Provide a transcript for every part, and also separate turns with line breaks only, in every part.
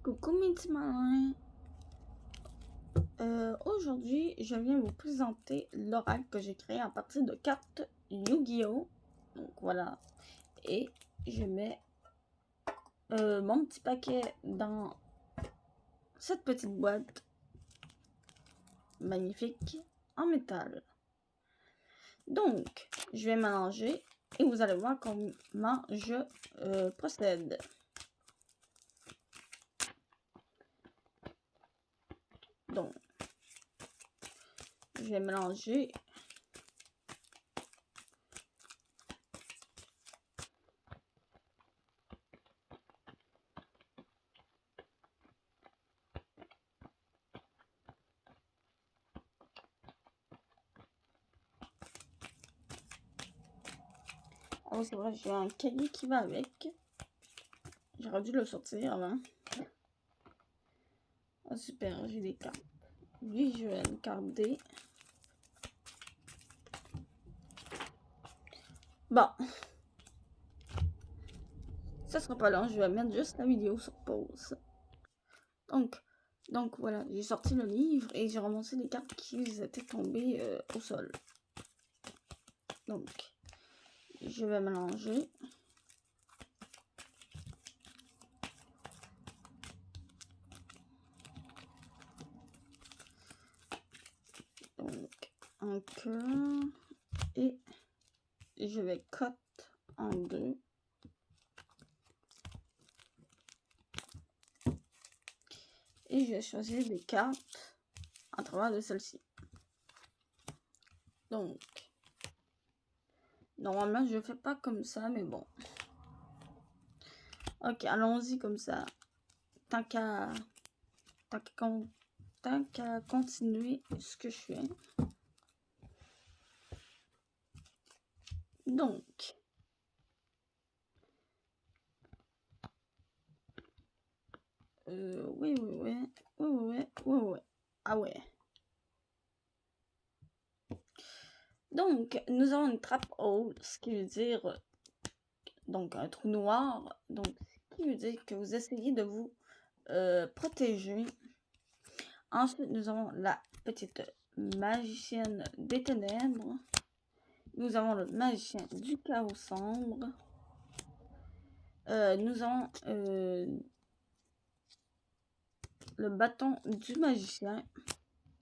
Coucou mes petits malins. Aujourd'hui, je viens vous présenter l'oracle que j'ai créé à partir de cartes Yu-Gi-Oh! Donc voilà. Et je mets mon petit paquet dans cette petite boîte magnifique en métal. Donc, je vais mélanger et vous allez voir comment je procède. Donc, je vais mélanger. Oh, c'est vrai, j'ai un cahier qui va avec. J'aurais dû le sortir avant. Oh, super, j'ai des cartes visuelles, carte D. Bon. Ça sera pas long, je vais mettre juste la vidéo sur pause. Donc voilà, j'ai sorti le livre et j'ai ramassé les cartes qui étaient tombées au sol. Donc, je vais mélanger. Donc, un cœur et je vais cut en deux. Et je vais choisir des cartes à travers de celle-ci. Donc, normalement, je fais pas comme ça, mais bon. Ok, allons-y comme ça. Tant qu'à continuer ce que je fais. Donc, oui. Ah ouais. Donc, nous avons une trappe haute, ce qui veut dire, donc, un trou noir. Donc, ce qui veut dire que vous essayez de vous protéger. Ensuite, nous avons la petite magicienne des ténèbres. Nous avons le magicien du chaos sombre. Nous avons le bâton du magicien.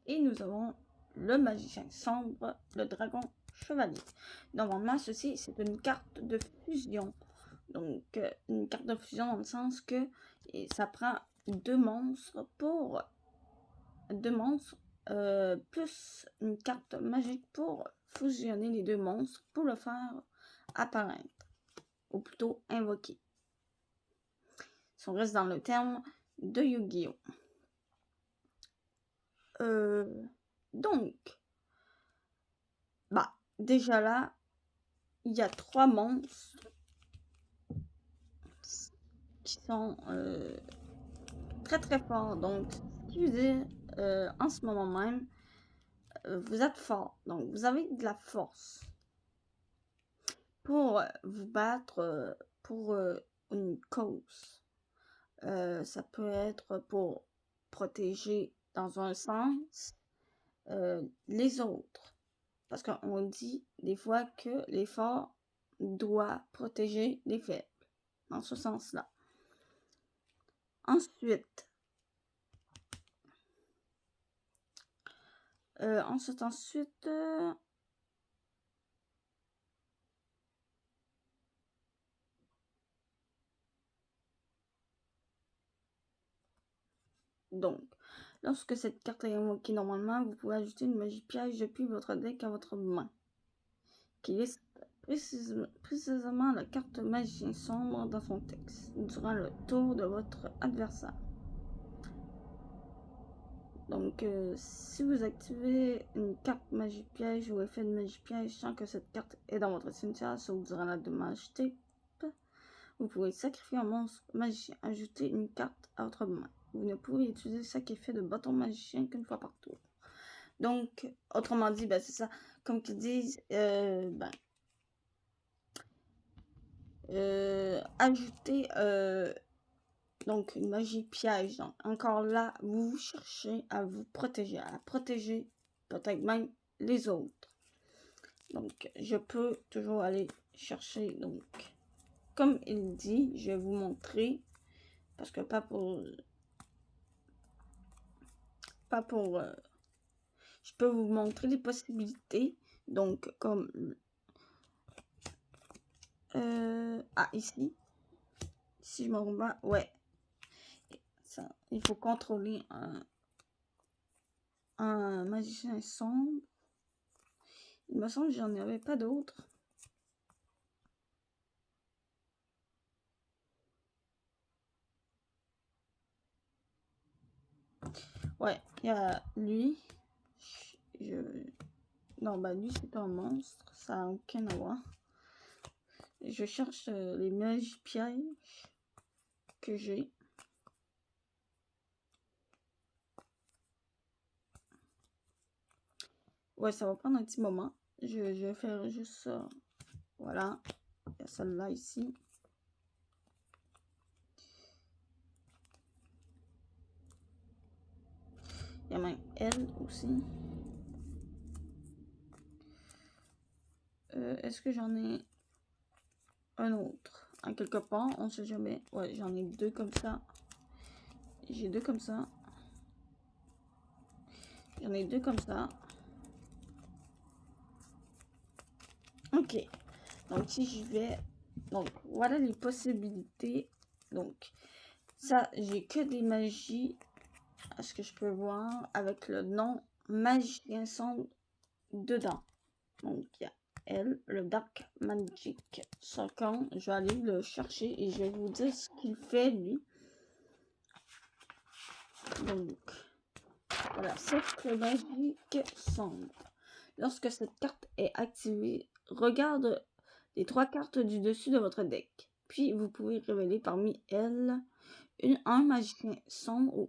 Et nous avons le magicien sombre, le dragon chevalier. Normalement, ceci, c'est une carte de fusion. Donc, une carte de fusion dans le sens que ça prend deux monstres plus une carte magique pour fusionner les deux monstres pour le faire apparaître, ou plutôt invoquer. Si on reste dans le terme de Yu-Gi-Oh! Donc, déjà là, il y a trois monstres qui sont très très forts. Donc, ce qui veut dire, en ce moment même, vous êtes fort. Donc, vous avez de la force pour vous battre pour une cause. Ça peut être pour protéger dans un sens les autres. Parce qu'on dit des fois que les forts doivent protéger les faibles. Dans ce sens-là. Ensuite, donc, lorsque cette carte est invoquée normalement, vous pouvez ajouter une magie piège depuis votre deck à votre main, qui liste précisément la carte magicien sombre dans son texte, durant le tour de votre adversaire. Donc, si vous activez une carte magie piège ou effet de magie piège sans que cette carte est dans votre cimetière, sauf durant la dommage type, vous pouvez sacrifier un monstre magicien, ajouter une carte à votre main. Vous ne pouvez utiliser chaque effet de bâton magicien qu'une fois par tour. Donc, autrement dit, c'est ça. Comme qu'ils disent, ajouter Donc, une magie piège. Donc, encore là, vous cherchez à vous protéger, à protéger peut-être même les autres. Donc, je peux toujours aller chercher. Donc, comme il dit, je vais vous montrer. Parce que pas pour... je peux vous montrer les possibilités. Donc, comme... ici. Si je me remets... Ouais. Ça, il faut contrôler un magicien sombre. Il me semble que j'en avais pas d'autres. Ouais, il y a lui. Non, bah lui c'est un monstre. Ça n'a aucun à voir. Je cherche les magies pièges que j'ai. Ouais, ça va prendre un petit moment. Je vais faire juste ça. Voilà. Il y a celle-là ici. Il y a même elle aussi. Est-ce que j'en ai un autre? En quelque part, on sait jamais. Ouais, j'en ai deux comme ça. J'ai deux comme ça. J'en ai deux comme ça. Ok. Donc, si je vais... Donc, voilà les possibilités. Donc, ça, j'ai que des magies, à ce que je peux voir, avec le nom magicien sombre dedans. Donc, il y a elle, le Dark Magic Circle. Je vais aller le chercher et je vais vous dire ce qu'il fait, lui. Donc, voilà, cercle magique sombre. Lorsque cette carte est activée, regarde les 3 cartes du dessus de votre deck. Puis, vous pouvez révéler parmi elles un magicien sombre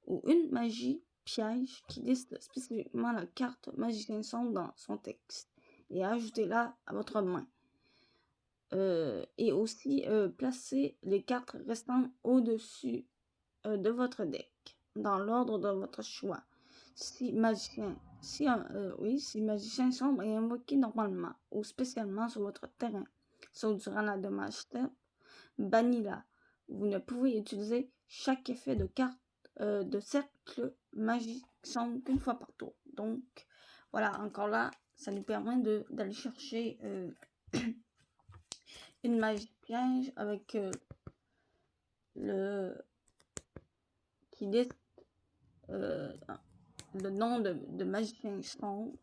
ou une magie piège qui liste spécifiquement la carte magicien sombre dans son texte et ajoutez-la à votre main. Et aussi, placez les cartes restantes au-dessus de votre deck, dans l'ordre de votre choix. Si magicien sombre est invoqué normalement ou spécialement sur votre terrain, sauf durant la dommage step, bannis-la. Vous ne pouvez utiliser chaque effet de carte de cercle magique sombre qu'une fois par tour. Donc, voilà, encore là, ça nous permet d'aller chercher une magie piège avec qui liste le nom de magicien sombre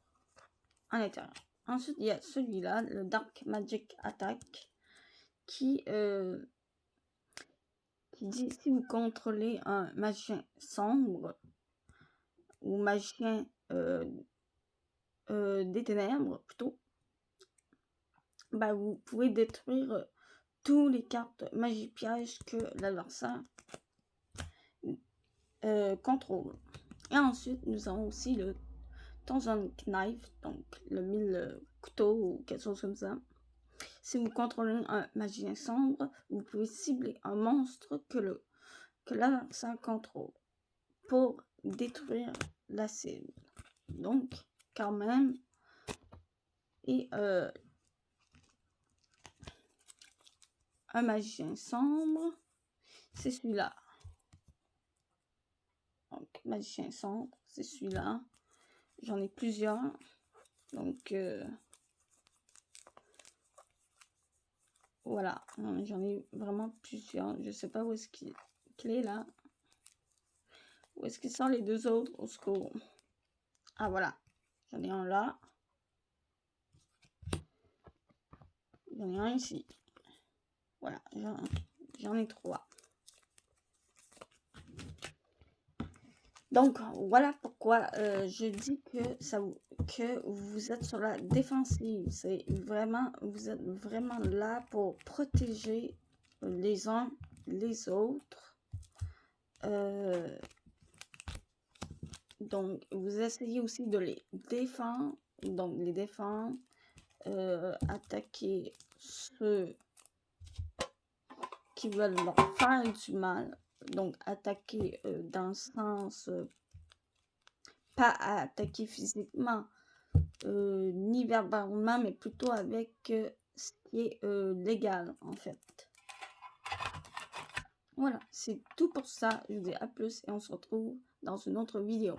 à l'intérieur. Ensuite, il y a celui-là, le Dark Magic Attack, qui dit si vous contrôlez un magicien sombre ou magicien des ténèbres plutôt, bah, vous pouvez détruire tous les cartes magie piège que l'adversaire contrôle. Et ensuite, nous avons aussi le Thousand Knife, donc le 1000 couteaux ou quelque chose comme ça. Si vous contrôlez un magicien sombre, vous pouvez cibler un monstre que l'adversaire contrôle pour détruire la cible. Donc, quand même, et un magicien sombre, c'est celui-là. Donc, magicien sombre, c'est celui-là. J'en ai plusieurs. Donc, voilà. J'en ai vraiment plusieurs. Je sais pas où est-ce qu'il est là. Où est-ce qu'ils sont les deux autres? Au secours. Ah, voilà. J'en ai un là. J'en ai un ici. Voilà. J'en ai 3. Donc, voilà pourquoi je dis que vous êtes sur la défensive. C'est vraiment, vous êtes vraiment là pour protéger les uns les autres. Donc, vous essayez aussi de les défendre. Donc, les défendre, attaquer ceux qui veulent leur faire du mal. Donc, attaquer dans le sens, pas à attaquer physiquement, ni verbalement, mais plutôt avec ce qui est légal, en fait. Voilà, c'est tout pour ça. Je vous dis à plus et on se retrouve dans une autre vidéo.